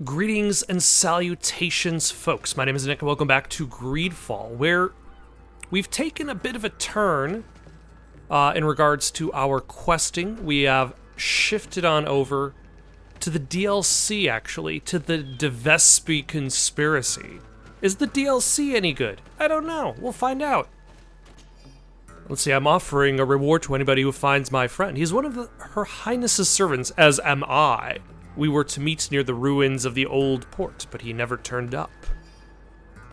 Greetings and salutations, folks. My name is Nick, and welcome back to GreedFall, where we've taken a bit of a turn in regards to our questing. We have shifted on over to the DLC, actually, to the Devespi Conspiracy. Is the DLC any good? I don't know. We'll find out. Let's see, I'm offering a reward to anybody who finds my friend. He's one of Her Highness's servants, as am I. We were to meet near the ruins of the old port, but he never turned up.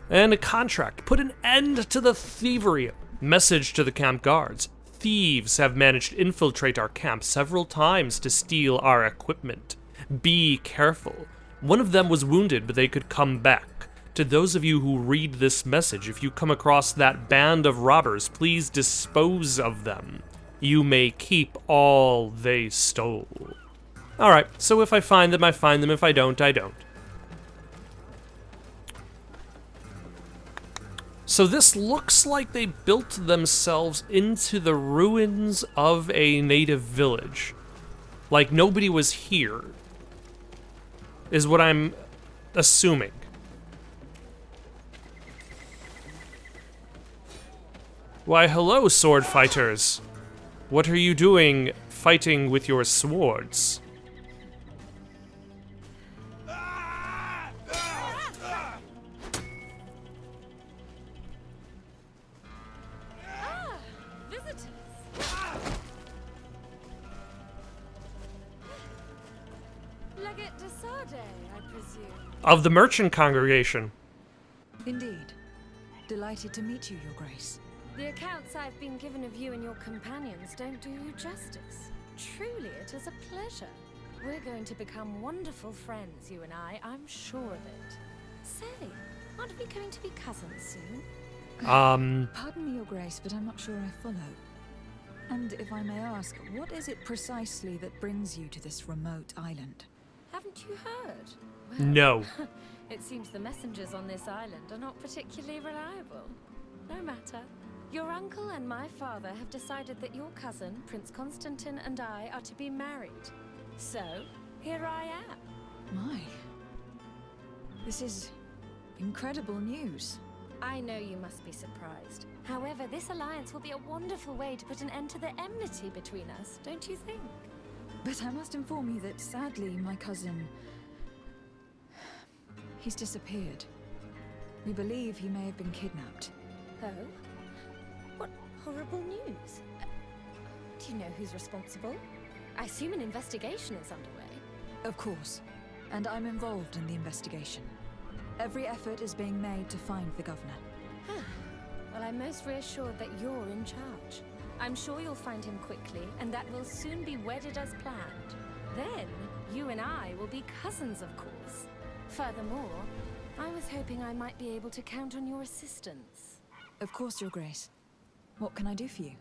And a contract. Put an end to the thievery. Message to the camp guards. Thieves have managed to infiltrate our camp several times to steal our equipment. Be careful. One of them was wounded, but they could come back. To those of you who read this message, if you come across that band of robbers, please dispose of them. You may keep all they stole. Alright, so if I find them, I find them. If I don't, I don't. So this looks like they built themselves into the ruins of a native village. Like nobody was here, is what I'm assuming. Why, hello, sword fighters. What are you doing fighting with your swords? Of the merchant congregation. Indeed. Delighted to meet you, Your Grace. The accounts I've been given of you and your companions don't do you justice. Truly, it is a pleasure. We're going to become wonderful friends, you and I'm sure of it. Say, aren't we going to be cousins soon? Pardon me, Your Grace, but I'm not sure I follow. And if I may ask, what is it precisely that brings you to this remote island? Haven't you heard? Well, no. It seems the messengers on this island are not particularly reliable. No matter. Your uncle and my father have decided that your cousin, Prince Constantine, and I are to be married. So, here I am. My. This is incredible news. I know you must be surprised. However, this alliance will be a wonderful way to put an end to the enmity between us, don't you think? But I must inform you that sadly, my cousin... he's disappeared. We believe he may have been kidnapped. Oh? What horrible news. Do you know who's responsible? I assume an investigation is underway. Of course. And I'm involved in the investigation. Every effort is being made to find the governor. Well, I'm most reassured that you're in charge. I'm sure you'll find him quickly, and that we'll soon be wedded as planned. Then, you and I will be cousins, of course. Furthermore, I was hoping I might be able to count on your assistance. Of course, Your Grace. What can I do for you?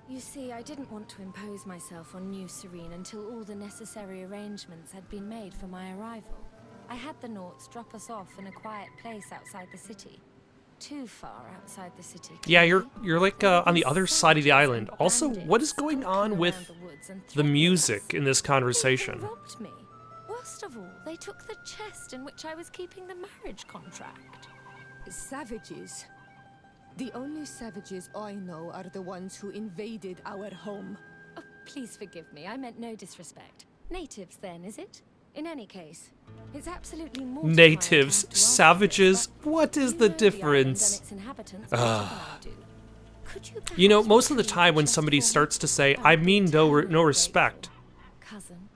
You see, I didn't want to impose myself on New Serene until all the necessary arrangements had been made for my arrival. I had the Naughts drop us off in a quiet place outside the city. Too far outside the city. Yeah, you're like on the other side of the island. Also, what is going on with the music in this conversation? They robbed me. Worst of all, they took the chest in which I was keeping the marriage contract. Savages. The only savages I know are the ones who invaded our home. Oh, please forgive me. I meant no disrespect. Natives, then, is it? In any case, it's absolutely mortifying. Natives, savages, what is the difference? You know, most of the time when somebody starts to say, I mean no respect. Cousin.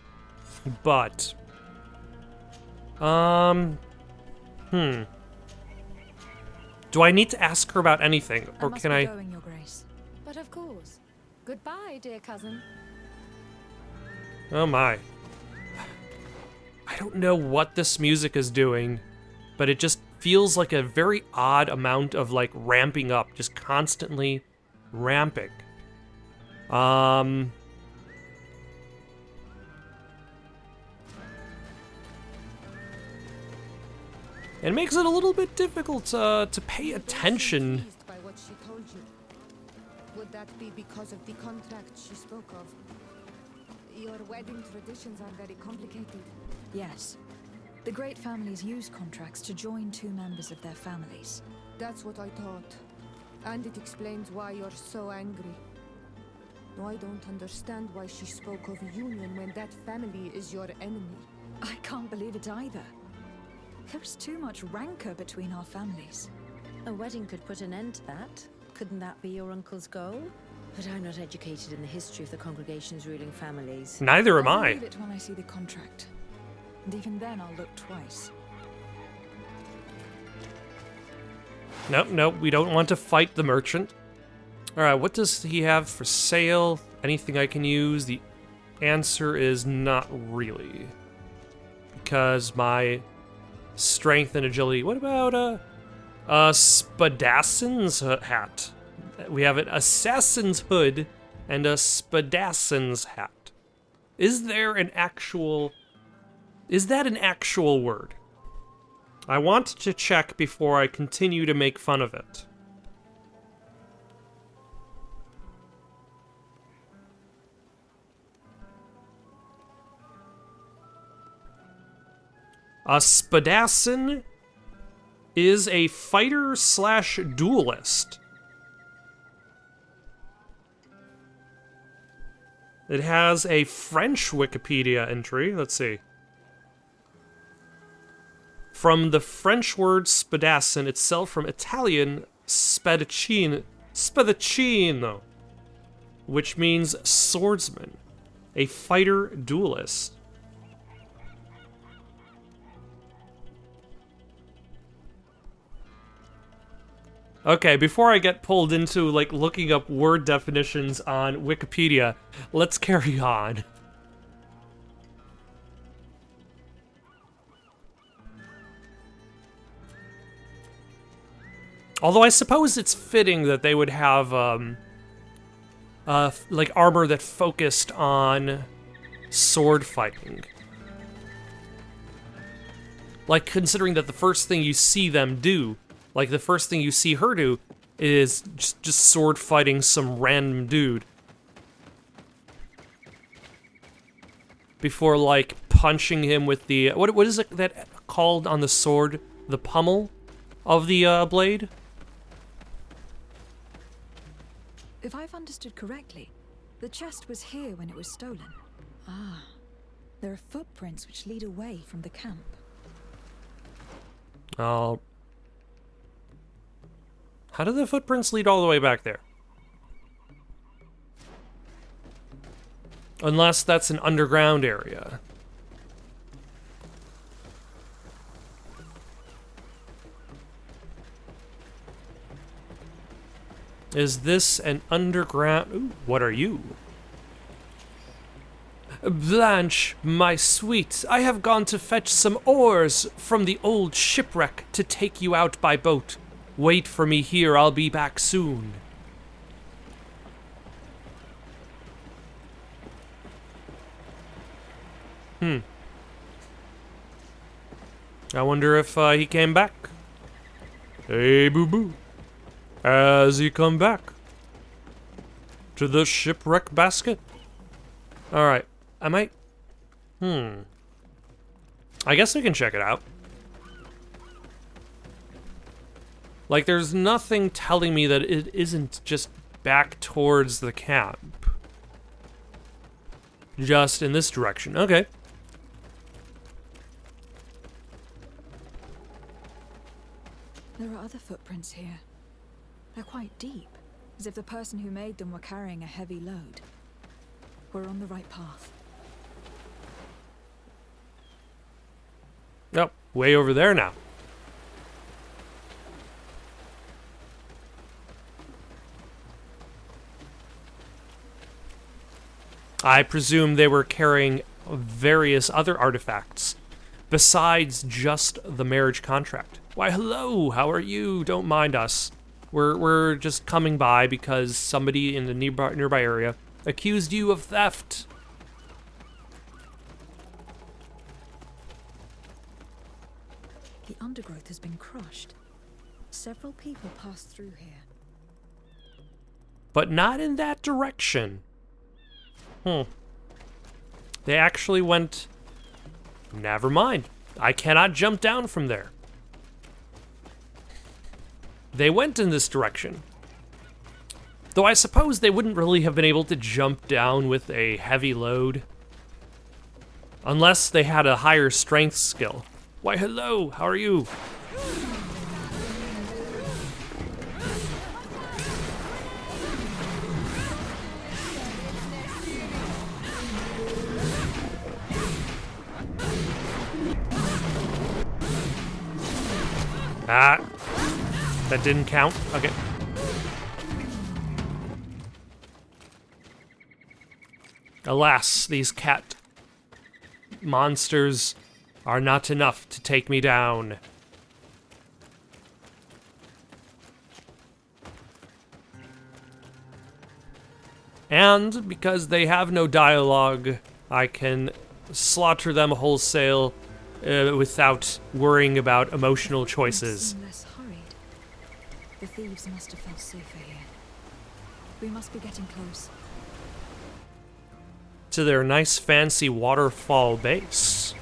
But, do I need to ask her about anything, or can I? Going, Your Grace. But of course. Goodbye, dear cousin. Oh my. I don't know what this music is doing, but it just feels like a very odd amount of like ramping up, just constantly ramping. It makes it a little bit difficult to pay attention. By what she told you. Would that be because of the contract she spoke of? Your wedding traditions are very complicated. Yes. The great families use contracts to join two members of their families. That's what I thought. And it explains why you're so angry. No, I don't understand why she spoke of union when that family is your enemy. I can't believe it either. There's too much rancor between our families. A wedding could put an end to that. Couldn't that be your uncle's goal? But I'm not educated in the history of the congregation's ruling families. Neither am I'll I. believe it when I see the contract. And even then I'll look twice. Nope, nope, we don't want to fight the merchant. Alright, what does he have for sale? Anything I can use? The answer is not really. Because my strength and agility... What about a Spadasson's hat? We have an Assassin's hood and a Spadasson's hat. Is there an actual... Is that an actual word? I want to check before I continue to make fun of it. A Spadassin is a fighter slash duelist. It has a French Wikipedia entry. Let's see. From the French word spadassin itself, from Italian spadacino, which means swordsman, a fighter duelist. Okay, before I get pulled into, like, looking up word definitions on Wikipedia, let's carry on. Although I suppose it's fitting that they would have, like, armor that focused on sword fighting. Like, considering that the first thing you see them do, like, the first thing you see her do is just sword fighting some random dude. Before, like, punching him with the... What is it that called on the sword? The pommel of the blade? If I've understood correctly, the chest was here when it was stolen. Ah, there are footprints which lead away from the camp. Oh. How do the footprints lead all the way back there? Unless that's an underground area. Is this an underground... Ooh, what are you? Blanche, my sweet, I have gone to fetch some oars from the old shipwreck to take you out by boat. Wait for me here, I'll be back soon. I wonder if he came back. Hey, boo-boo. Has he come back? To the shipwreck basket? Alright, I might... I guess we can check it out. Like, there's nothing telling me that it isn't just back towards the camp. Just in this direction. Okay. There are other footprints here. They're quite deep, as if the person who made them were carrying a heavy load. We're on the right path. Nope, way over there now. I presume they were carrying various other artifacts, besides just the marriage contract. Why, hello, how are you? Don't mind us. We're just coming by because somebody in the nearby area accused you of theft. The undergrowth has been crushed. Several people passed through here. But not in that direction. They actually went... Never mind. I cannot jump down from there. They went in this direction. Though I suppose they wouldn't really have been able to jump down with a heavy load. Unless they had a higher strength skill. Why, hello, how are you? Ah, that didn't count. Okay. Alas, these cat monsters are not enough to take me down. And because they have no dialogue, I can slaughter them wholesale without worrying about emotional choices. Seem less hurried. The thieves must have felt safer here. We must be getting close. To their nice fancy waterfall base.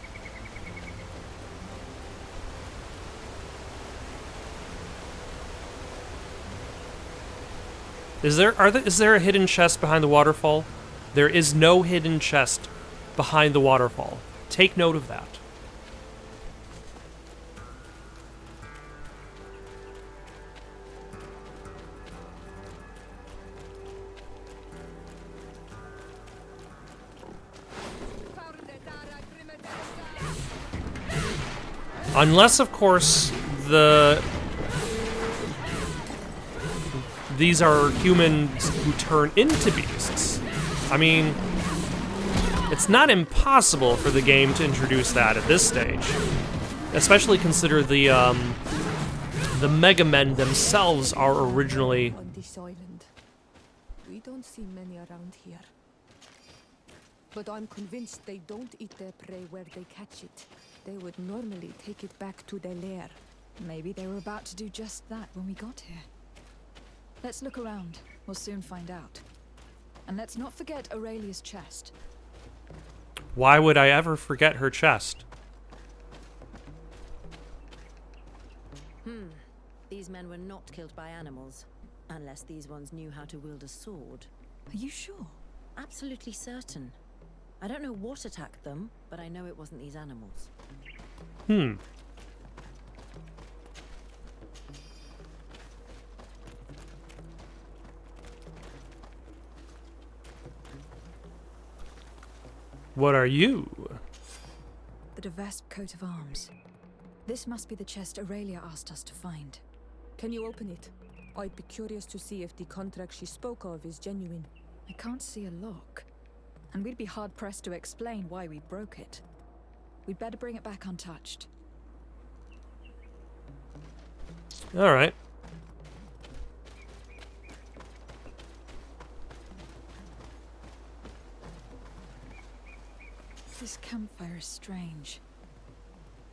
Is there a hidden chest behind the waterfall? There is no hidden chest behind the waterfall. Take note of that. Unless, of course, these are humans who turn into beasts. I mean, it's not impossible for the game to introduce that at this stage. Especially consider the Mega Men themselves are originally... On this island, we don't see many around here. But I'm convinced they don't eat their prey where they catch it. They would normally take it back to their lair. Maybe they were about to do just that when we got here. Let's look around. We'll soon find out. And let's not forget Aurelia's chest. Why would I ever forget her chest? These men were not killed by animals. Unless these ones knew how to wield a sword. Are you sure? Absolutely certain. I don't know what attacked them, but I know it wasn't these animals. What are you? The Devesp coat of arms. This must be the chest Aurelia asked us to find. Can you open it? I'd be curious to see if the contract she spoke of is genuine. I can't see a lock. And we'd be hard-pressed to explain why we broke it. We'd better bring it back untouched. All right. This campfire is strange.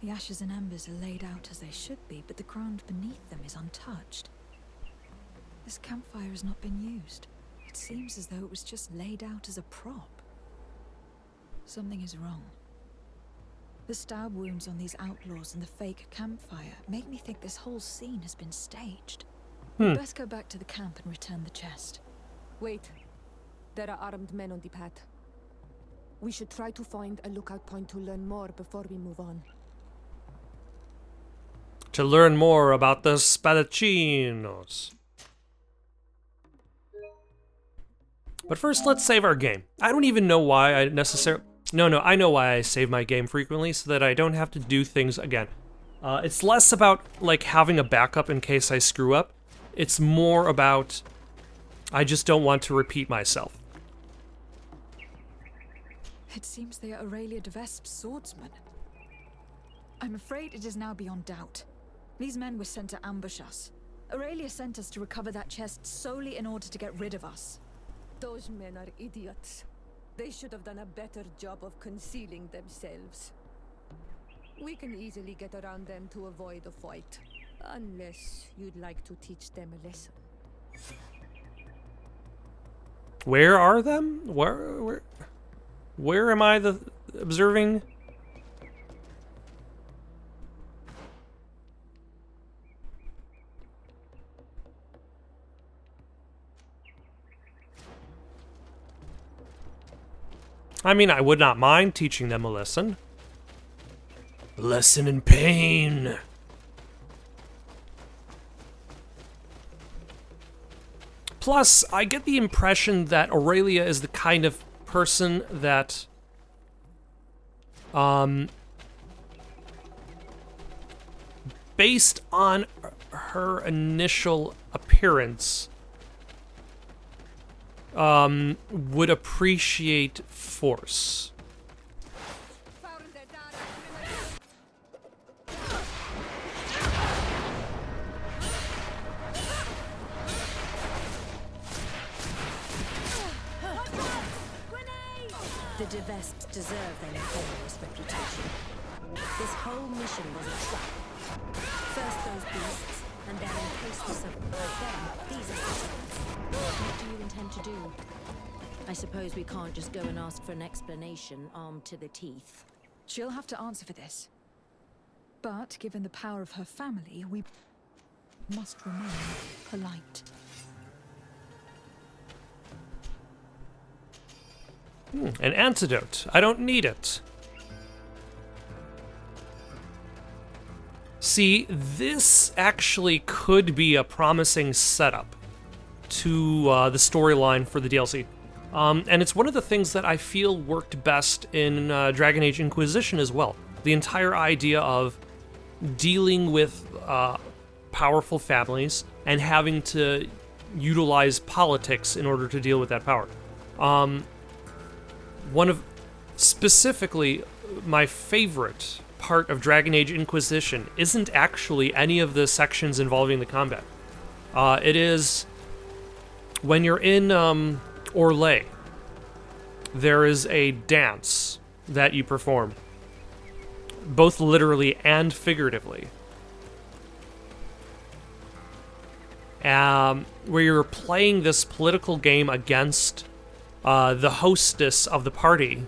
The ashes and embers are laid out as they should be, but the ground beneath them is untouched. This campfire has not been used. It seems as though it was just laid out as a prop. Something is wrong. The stab wounds on these outlaws and the fake campfire make me think this whole scene has been staged. We'd best go back to the camp and return the chest. Wait. There are armed men on the path. We should try to find a lookout point to learn more before we move on. To learn more about the Spadachinos. But first, let's save our game. I don't even know why I necessarily... No, I know why I save my game frequently, so that I don't have to do things again. It's less about, like, having a backup in case I screw up. It's more about... I just don't want to repeat myself. It seems they are Aurelia Devesp's swordsmen. I'm afraid it is now beyond doubt. These men were sent to ambush us. Aurelia sent us to recover that chest solely in order to get rid of us. Those men are idiots. They should have done a better job of concealing themselves. We can easily get around them to avoid a fight. Unless you'd like to teach them a lesson. Where are them? Where am I observing? I mean, I would not mind teaching them a lesson. A lesson in pain. Plus, I get the impression that Aurelia is the kind of person that, based on her initial appearance, would appreciate force. The Devesps deserve their nefarious reputation. This whole mission was a trap. First those beasts, and then in cases of them, these assassins. What do you intend to do? I suppose we can't just go and ask for an explanation armed to the teeth. She'll have to answer for this. But given the power of her family, we must remain polite. An antidote. I don't need it. See, this actually could be a promising setup to the storyline for the DLC. And it's one of the things that I feel worked best in Dragon Age Inquisition as well. The entire idea of dealing with powerful families and having to utilize politics in order to deal with that power. One of, specifically, my favorite part of Dragon Age Inquisition isn't actually any of the sections involving the combat. It is when you're in Orlais, there is a dance that you perform, both literally and figuratively, where you're playing this political game against the hostess of the party,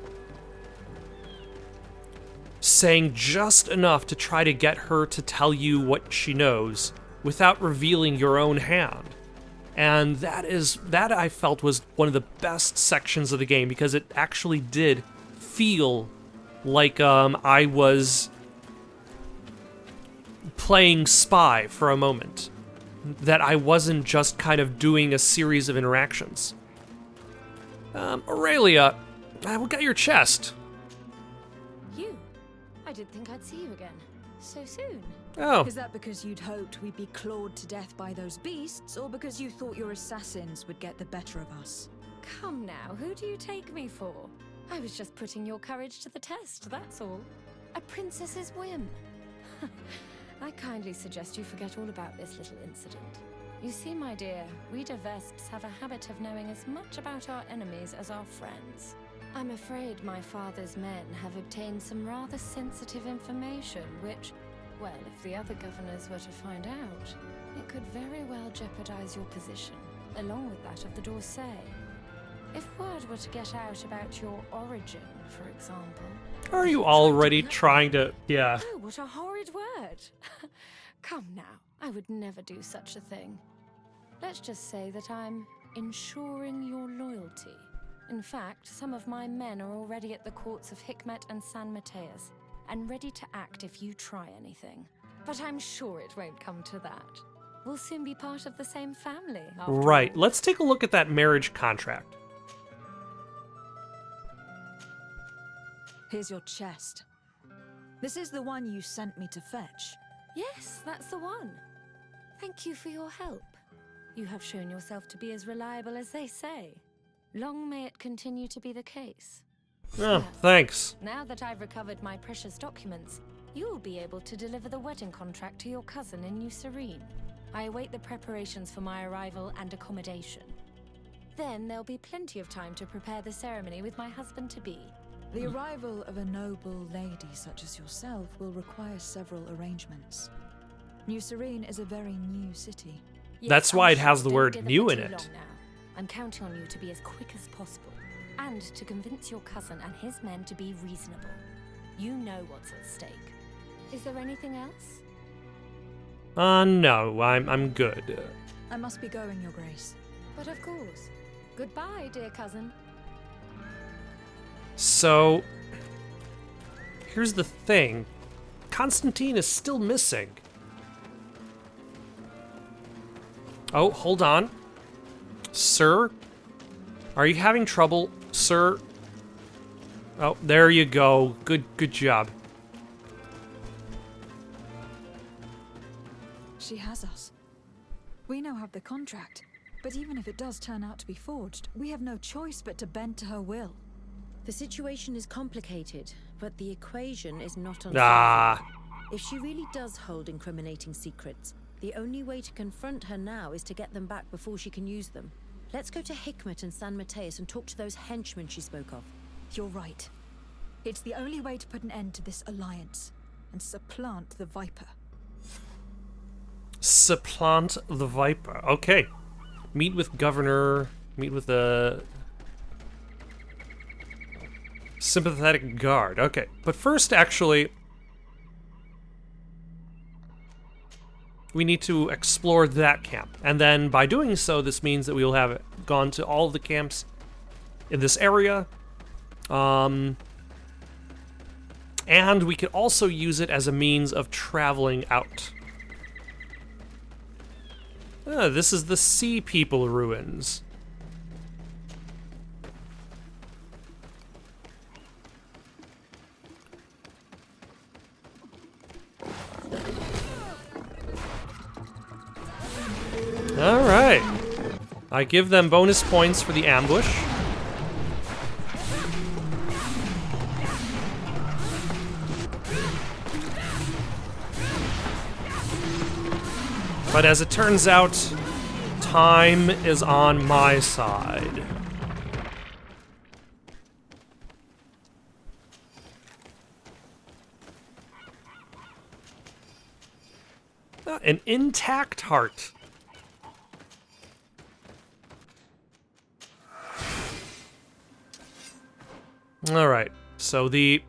saying just enough to try to get her to tell you what she knows without revealing your own hand. And that I felt was one of the best sections of the game, because it actually did feel like I was playing spy for a moment, that I wasn't just kind of doing a series of interactions. Aurelia, what got your chest? You? I didn't think I'd see you again. So soon. Oh. Is that because you'd hoped we'd be clawed to death by those beasts, or because you thought your assassins would get the better of us? Come now, who do you take me for? I was just putting your courage to the test, that's all. A princess's whim. I kindly suggest you forget all about this little incident. You see, my dear, we Devesps have a habit of knowing as much about our enemies as our friends. I'm afraid my father's men have obtained some rather sensitive information which, well, if the other governors were to find out, it could very well jeopardize your position, along with that of the D'Orsay. If word were to get out about your origin, for example... Are you already trying to... Yeah. Oh, what a horrid word! Come now, I would never do such a thing. Let's just say that I'm ensuring your loyalty. In fact, some of my men are already at the courts of Hikmet and San Mateus, and ready to act if you try anything. But I'm sure it won't come to that. We'll soon be part of the same family, after Right, all. let's take a look at that marriage contract. Here's your chest. This is the one you sent me to fetch. Yes, that's the one. Thank you for your help. You have shown yourself to be as reliable as they say. Long may it continue to be the case. Oh, thanks. Now that I've recovered my precious documents, you'll be able to deliver the wedding contract to your cousin in New Serene. I await the preparations for my arrival and accommodation. Then there'll be plenty of time to prepare the ceremony with my husband-to-be. The arrival of a noble lady such as yourself will require several arrangements. New Serene is a very new city. Yes, That's why I'm it has sure the don't word dither new for in too it. long now. I'm counting on you to be as quick as possible, and to convince your cousin and his men to be reasonable. You know what's at stake. Is there anything else? No, I'm good. I must be going, Your Grace. But of course. Goodbye, dear cousin. So, here's the thing. Constantine is still missing. Oh, hold on. Sir? Are you having trouble, sir? Oh, there you go. Good job. She has us. We now have the contract, but even if it does turn out to be forged, we have no choice but to bend to her will. The situation is complicated, but the equation is not unsolvable. Ah. If she really does hold incriminating secrets, the only way to confront her now is to get them back before she can use them. Let's go to Hikmet and San Mateus and talk to those henchmen she spoke of. You're right. It's the only way to put an end to this alliance and supplant the Viper. Supplant the Viper. Okay. Meet with Governor. Meet with the sympathetic guard. Okay. But first, actually, we need to explore that camp. And then by doing so, this means that we will have gone to all of the camps in this area. And we can also use it as a means of traveling out. This is the Sea People ruins. Alright. I give them bonus points for the ambush. But as it turns out, time is on my side. An intact heart. Alright, so the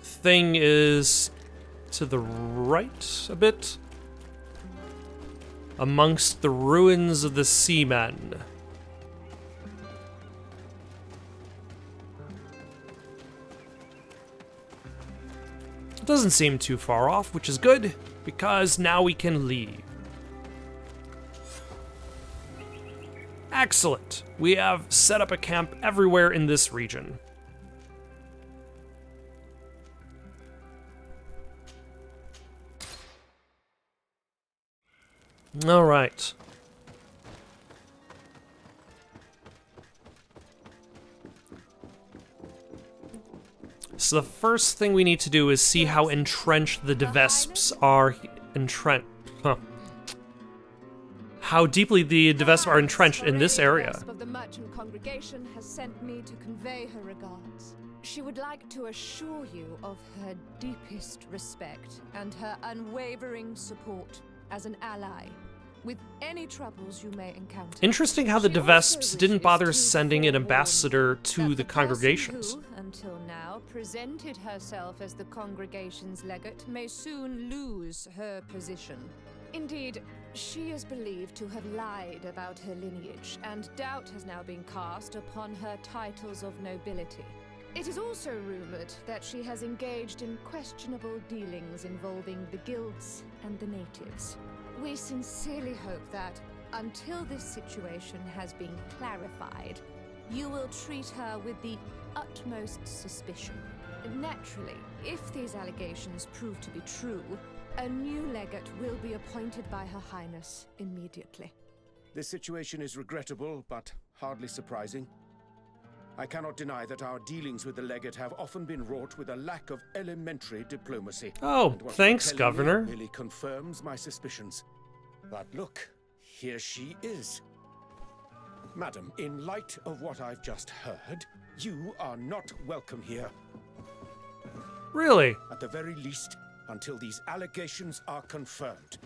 thing is to the right a bit. Amongst the ruins of the seamen. It doesn't seem too far off, which is good, because now we can leave. Excellent. We have set up a camp everywhere in this region. All right. So the first thing we need to do is see how entrenched the Devesps are entrenched. How deeply the Devesps are entrenched in this area. The merchant congregation has sent me to convey her regards. She would like to assure you of her deepest respect and her unwavering support as an ally with any troubles you may encounter. Interesting how the She Devesps also didn't bother wishes to sending an forewarn ambassador that to the person congregations. who, until now, presented herself as the congregation's legate may soon lose her position. Indeed, she is believed to have lied about her lineage, and doubt has now been cast upon her titles of nobility. It is also rumored that she has engaged in questionable dealings involving the guilds and the natives. We sincerely hope that, until this situation has been clarified, you will treat her with the utmost suspicion. Naturally, if these allegations prove to be true, a new legate will be appointed by Her Highness immediately. This situation is regrettable, but hardly surprising. I cannot deny that our dealings with the legate have often been wrought with a lack of elementary diplomacy. Oh, And what thanks, you're telling me Governor. Really confirms my suspicions. But look, here she is. Madam, in light of what I've just heard, you are not welcome here. Really? At the very least, until these allegations are confirmed.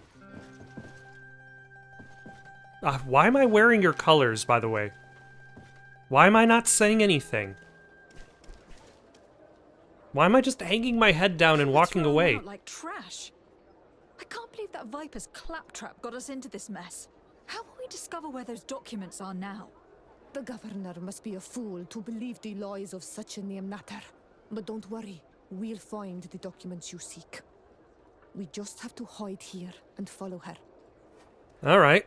Why am I wearing your colors, by the way? Why am I not saying anything? Why am I just hanging my head down and walking Thrown away? out like trash. I can't believe that Viper's claptrap got us into this mess. How will we discover where those documents are now? The governor must be a fool to believe the lies of such a name matter. But don't worry, we'll find the documents you seek. We just have to hide here and follow her. All right.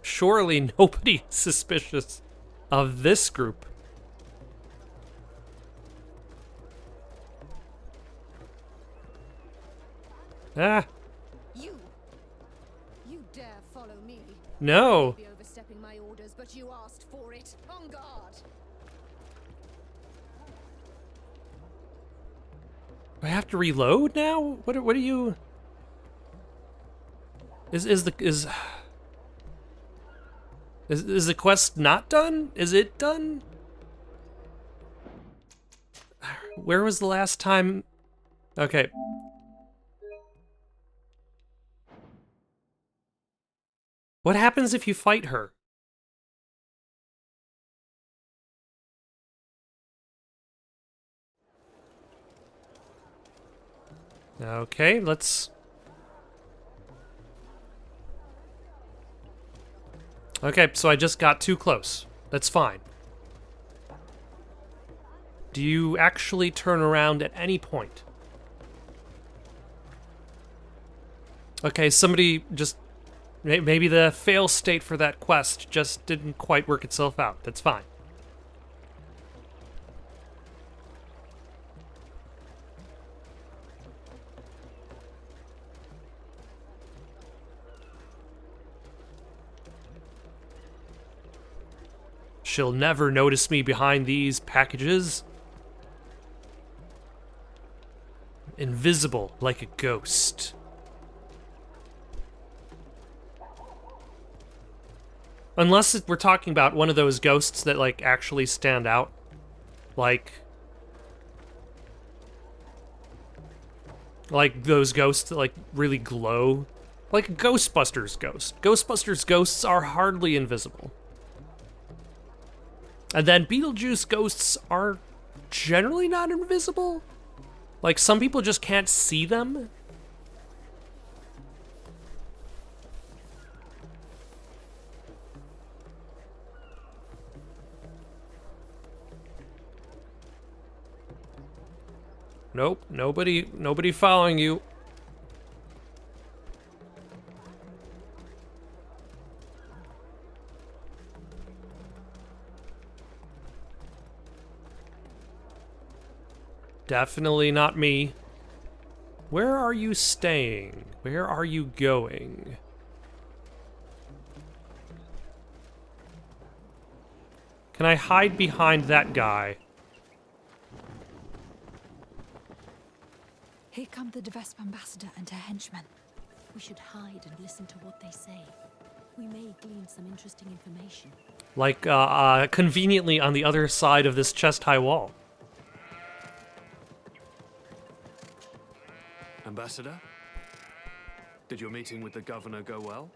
Surely nobody suspicious of this group. Ah, You dare follow me? no. Be overstepping my orders, but you asked for it. On guard. Do I have to reload now? What are you? Is the quest not done? Is it done? Where was the last time? Okay. What happens if you fight her? Okay, let's... Okay, so I just got too close. That's fine. Do you actually turn around at any point? Okay, somebody just... Maybe the fail state for that quest just didn't quite work itself out. That's fine. She'll never notice me behind these packages. Invisible like a ghost. Unless we're talking about one of those ghosts that, like, actually stand out. Like those ghosts that, like, really glow. Like a Ghostbusters ghost. Ghostbusters ghosts are hardly invisible. And then Beetlejuice ghosts are generally not invisible. Like, some people just can't see them. Nope, nobody following you. Definitely not me. Where are you staying? Where are you going? Can I hide behind that guy? Here come the Devesp ambassador and her henchmen. We should hide and listen to what they say. We may glean some interesting information. Like, conveniently on the other side of this chest-high wall. Ambassador? Did your meeting with the governor go well?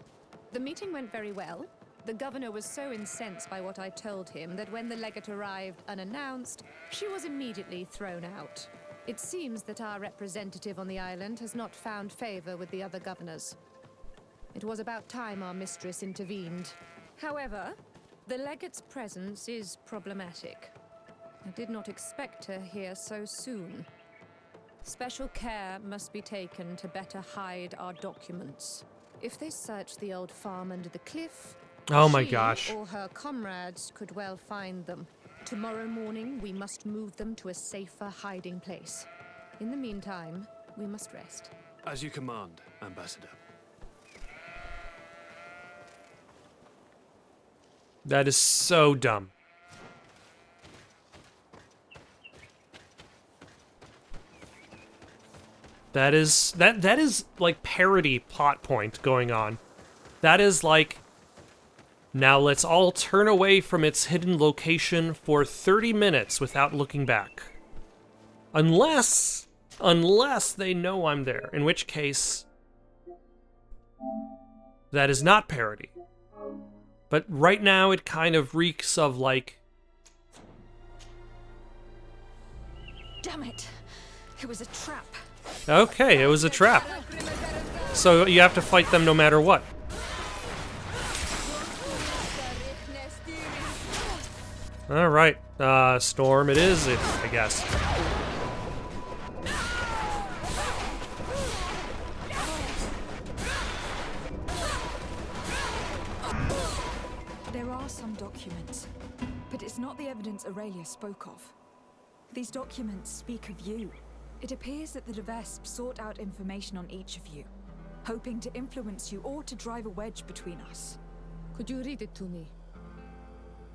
The meeting went very well. The governor was so incensed by what I told him that when the legate arrived unannounced, she was immediately thrown out. It seems that our representative on the island has not found favor with the other governors. It was about time our mistress intervened. However, the legate's presence is problematic. I did not expect her here so soon. Special care must be taken to better hide our documents. If they search the old farm under the cliff, Oh my she gosh. or her comrades could well find them. Tomorrow morning, we must move them to a safer hiding place. In the meantime, we must rest. As you command, Ambassador. That is so dumb. That is like parody plot point going on. That is like, now let's all turn away from its hidden location for 30 minutes without looking back. Unless they know I'm there, in which case that is not parody. But right now it kind of reeks of like, Damn it! It was a trap. okay, it was a trap. So you have to fight them no matter what. Alright, storm it is, I guess. There are some documents, but it's not the evidence Aurelia spoke of. These documents speak of you. It appears that the Devesp sought out information on each of you, hoping to influence you or to drive a wedge between us. Could you read it to me?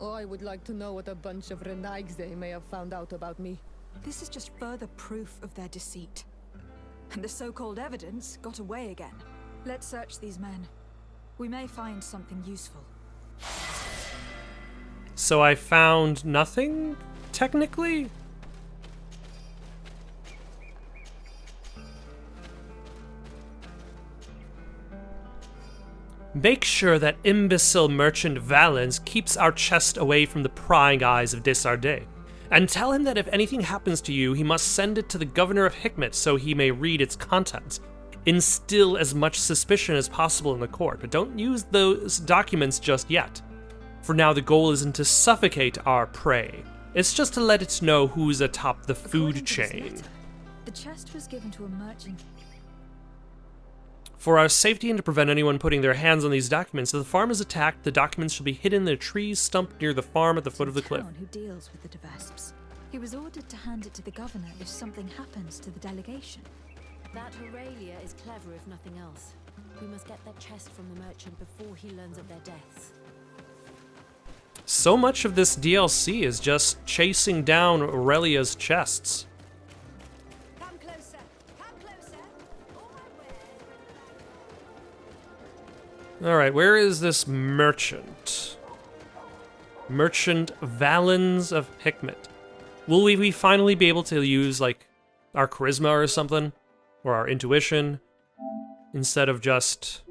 Oh, I would like to know what a bunch of Renaig's they may have found out about me. This is just further proof of their deceit. And the so-called evidence got away again. Let's search these men. We may find something useful. So I found nothing, technically? Make sure that imbecile merchant Valens keeps our chest away from the prying eyes of Desardet. And tell him that if anything happens to you, he must send it to the governor of Hikmet so he may read its contents. Instill as much suspicion as possible in the court, but don't use those documents just yet. For now, the goal isn't to suffocate our prey. It's just to let it know who's atop the food According to this chain. letter, the chest was given to a merchant. For our safety and to prevent anyone putting their hands on these documents, if the farm is attacked, the documents shall be hidden in a tree stump near the farm at the foot of the cliff. Who deals with the Devesps. He was ordered to hand it to the governor if something happens to the delegation. That Aurelia is clever if nothing else. We must get that chest from the merchant before he learns of their deaths. So much of this DLC is just chasing down Aurelia's chests. Come closer! Come closer! All my wares. Alright, where is this merchant? Merchant Valens of Hikmet. Will we finally be able to use, like, our charisma or something? Or our intuition? Instead of just...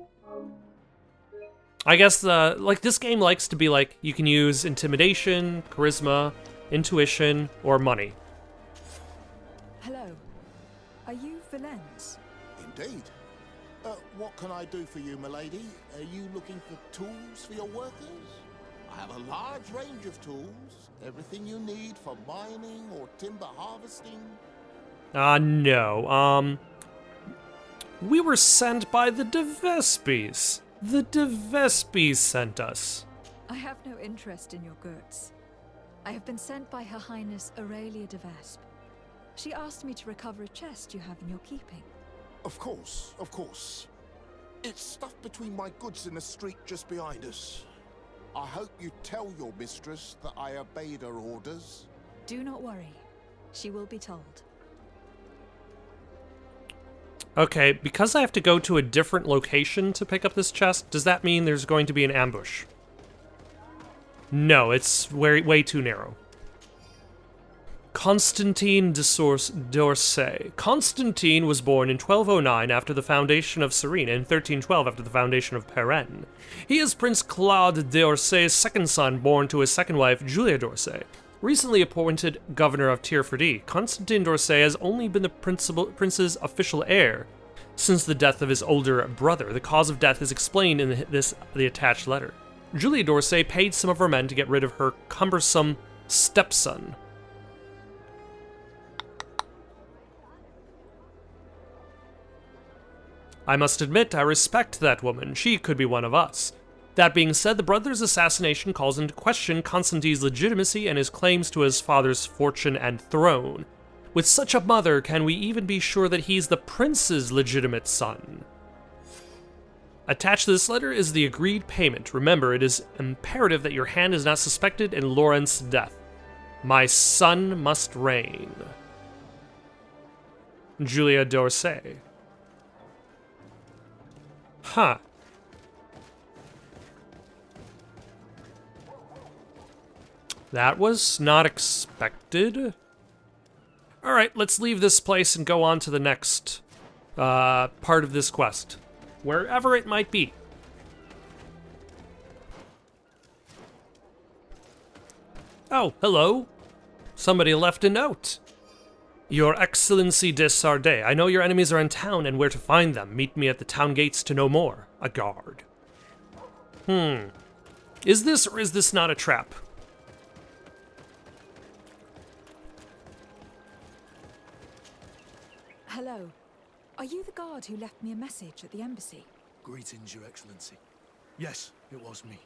I guess, like, this game likes to be like, you can use intimidation, charisma, intuition, or money. Hello. Are you Valens? Indeed. What can I do for you, milady? Are you looking for tools for your workers? I have a large range of tools. Everything you need for mining or timber harvesting. No. We were sent by the Devespes. The Devespes sent us. I have no interest in your goods. I have been sent by Her Highness Aurelia Devesp. She asked me to recover a chest you have in your keeping. Of course, of course. It's stuffed between my goods in the street just behind us. I hope you tell your mistress that I obeyed her orders. Do not worry. She will be told. Okay, because I have to go to a different location to pick up this chest, does that mean there's going to be an ambush? No, it's way too narrow. Constantine d'Orsay. Constantine was born in 1209 after the foundation of Cyrene and 1312 after the foundation of Perennes. He is Prince Claude d'Orsay's second son, born to his second wife, Julia d'Orsay. Recently appointed governor of Tirfredi, Constantine d'Orsay has only been the prince's official heir since the death of his older brother. The cause of death is explained in the attached letter. Julia d'Orsay paid some of her men to get rid of her cumbersome stepson. I must admit, I respect that woman. She could be one of us. That being said, the brother's assassination calls into question Constantine's legitimacy and his claims to his father's fortune and throne. With such a mother, can we even be sure that he's the prince's legitimate son? Attached to this letter is the agreed payment. Remember, it is imperative that your hand is not suspected in Laurent's death. My son must reign. Julia d'Orsay. Huh. That was not expected. Alright, let's leave this place and go on to the next part of this quest. Wherever it might be. Oh, hello. Somebody left a note. Your Excellency Desardet, I know your enemies are in town and where to find them. Meet me at the town gates to know more. A guard. Is this or is this not a trap? Hello. Are you the guard who left me a message at the embassy? Greetings, Your Excellency. Yes, it was me.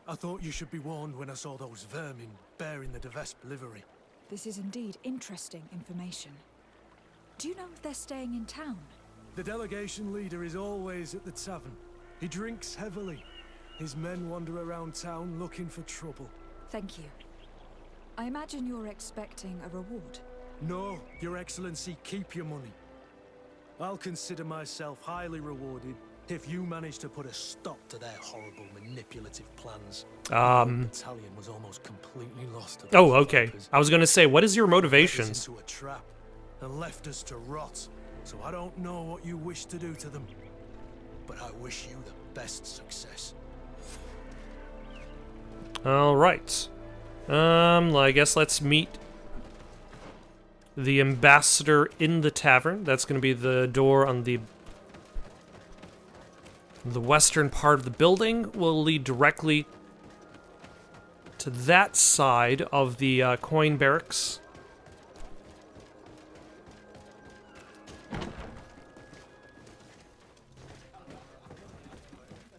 I thought you should be warned when I saw those vermin bearing the Devesp livery. This is indeed interesting information. Do you know if they're staying in town? The delegation leader is always at the tavern. He drinks heavily. His men wander around town looking for trouble. Thank you. I imagine you're expecting a reward. No, Your Excellency, keep your money. I'll consider myself highly rewarded if you manage to put a stop to their horrible manipulative plans. The battalion was almost completely lost to Oh, those okay. fuckers. I was gonna say, what is your Led us motivations? into a trap and left us to rot. So I don't know what you wish to do to them, but I wish you the best success. All right. I guess let's meet the ambassador in the tavern. That's going to be the door on the western part of the building. Will lead directly to that side of the coin barracks.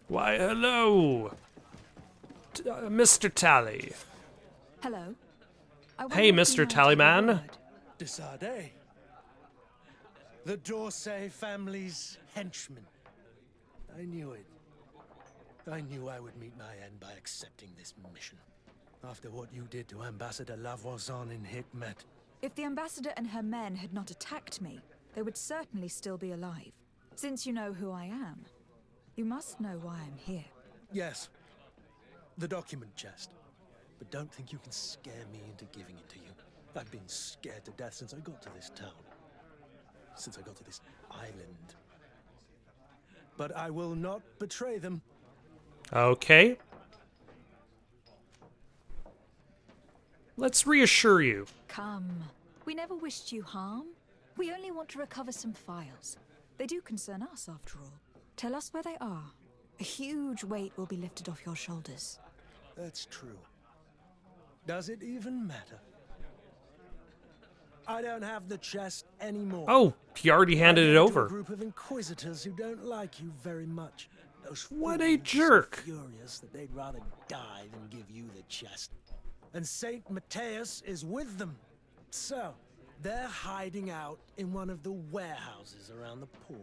Why, hello, Mr. Tally. Hello. I wonder Hey, if you Mr. know how to Tallyman. word. Desade, the Dorsey family's henchman. I knew it. I knew I would meet my end by accepting this mission. After what you did to Ambassador Lavoisin in Hikmet. If the ambassador and her men had not attacked me, they would certainly still be alive. Since you know who I am, you must know why I'm here. Yes, the document chest. But don't think you can scare me into giving it to you. I've been scared to death since I got to this town. Since I got to this island. But I will not betray them. Okay. Let's reassure you. Come. We never wished you harm. We only want to recover some files. They do concern us, after all. Tell us where they are. A huge weight will be lifted off your shoulders. That's true. Does it even matter? I don't have the chest anymore. Oh, he already handed I it belong to a over. group of inquisitors who don't like you very much. Those What a fools are jerk. So furious that they'd rather die than give you the chest. And Saint Matthias is with them. So, they're hiding out in one of the warehouses around the port.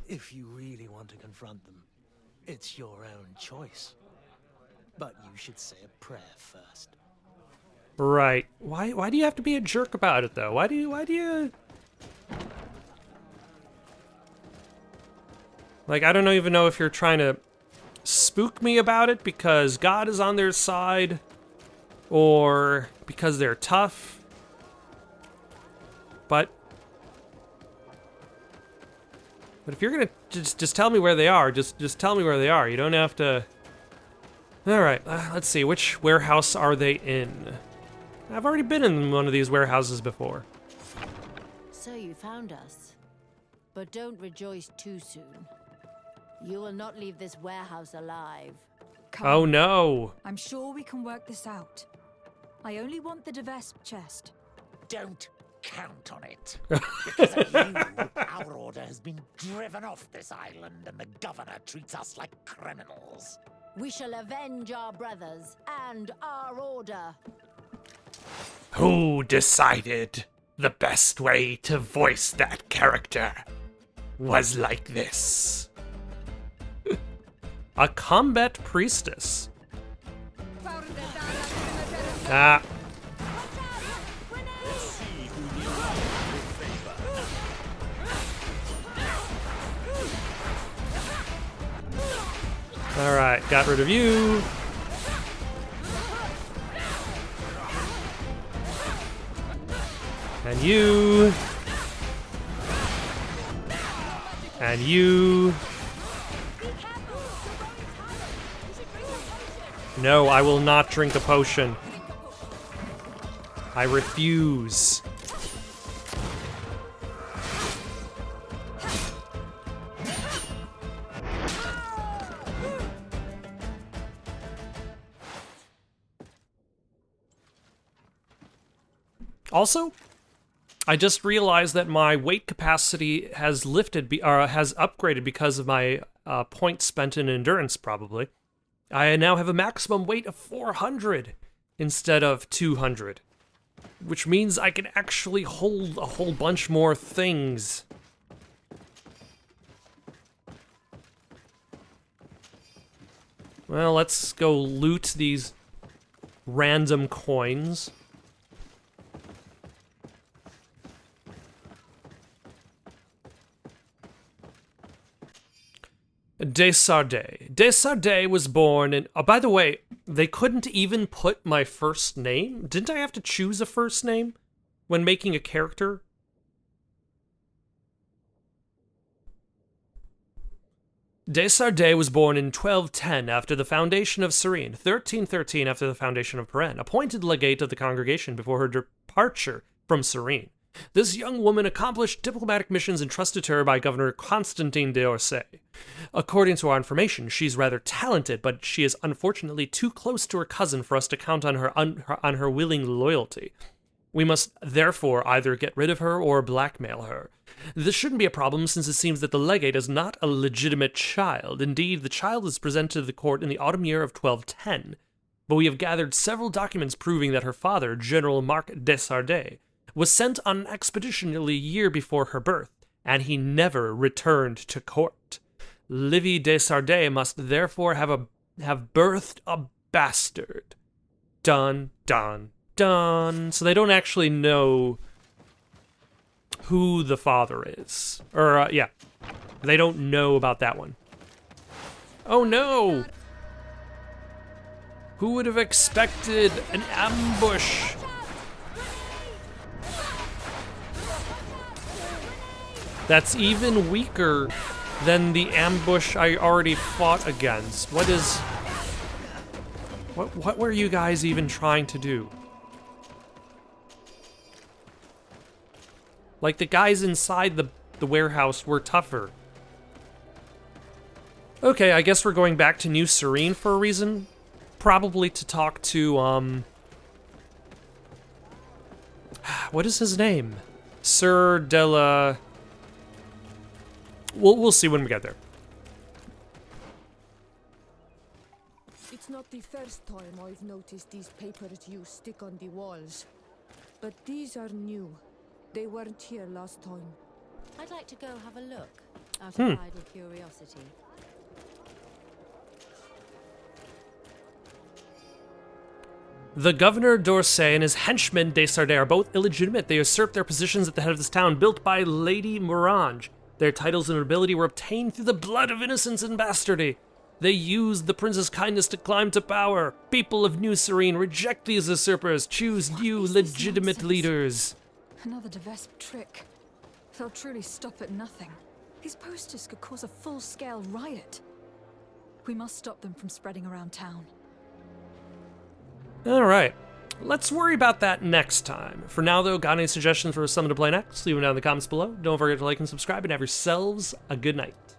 If you really want to confront them, it's your own choice. But you should say a prayer first. Right. Why do you have to be a jerk about it, though? Why do you... Like, I don't even know if you're trying to spook me about it because God is on their side, or because they're tough. But if you're gonna just tell me where they are, just tell me where they are. You don't have to... Alright, let's see. Which warehouse are they in? I've already been in one of these warehouses before. So you found us. But don't rejoice too soon. You will not leave this warehouse alive. Come. Oh no. I'm sure we can work this out. I only want the Devesp chest. Don't count on it. Because of you, our order has been driven off this island and the governor treats us like criminals. We shall avenge our brothers and our order. Who decided the best way to voice that character was like this? A combat priestess. Ah. Alright, got rid of you. And you. And you. No, I will not drink a potion. I refuse. Also, I just realized that my weight capacity has has upgraded because of my points spent in endurance, probably. I now have a maximum weight of 400 instead of 200, which means I can actually hold a whole bunch more things. Well, let's go loot these random coins. Desardet. Desardet was born in... Oh, by the way, they couldn't even put my first name? Didn't I have to choose a first name when making a character? Desardet was born in 1210 after the foundation of Serene, 1313 after the foundation of Peren, appointed legate of the congregation before her departure from Serene. This young woman accomplished diplomatic missions entrusted to her by Governor Constantine d'Orsay. According to our information, she's rather talented, but she is unfortunately too close to her cousin for us to count on her willing loyalty. We must therefore either get rid of her or blackmail her. This shouldn't be a problem since it seems that the legate is not a legitimate child. Indeed, the child was presented to the court in the autumn year of 1210, but we have gathered several documents proving that her father, General Marc Desardet, was sent on an expedition nearly a year before her birth, and he never returned to court. Livy Desardet must therefore have birthed a bastard. Dun, dun, dun. So they don't actually know who the father is. Or, yeah. They don't know about that one. Oh no! Who would have expected an ambush? That's even weaker than the ambush I already fought against. What were you guys even trying to do? Like, the guys inside the warehouse were tougher. Okay, I guess we're going back to New Serene for a reason. Probably to talk to, what is his name? Sir Della... We'll see when we get there. It's not the first time I've noticed these papers you stick on the walls. But these are new. They weren't here last time. I'd like to go have a look, out of idle curiosity. The Governor d'Orsay and his henchman Desardet are both illegitimate. They usurped their positions at the head of this town, built by Lady Morange. Their titles and nobility were obtained through the blood of innocence and bastardy. They used the prince's kindness to climb to power. People of New Serene, reject these usurpers. Choose new legitimate leaders. Another Devesp trick. They'll truly stop at nothing. These posters could cause a full-scale riot. We must stop them from spreading around town. All right. Let's worry about that next time. For now, though, got any suggestions for someone to play next? Leave them down in the comments below. Don't forget to like and subscribe, and have yourselves a good night.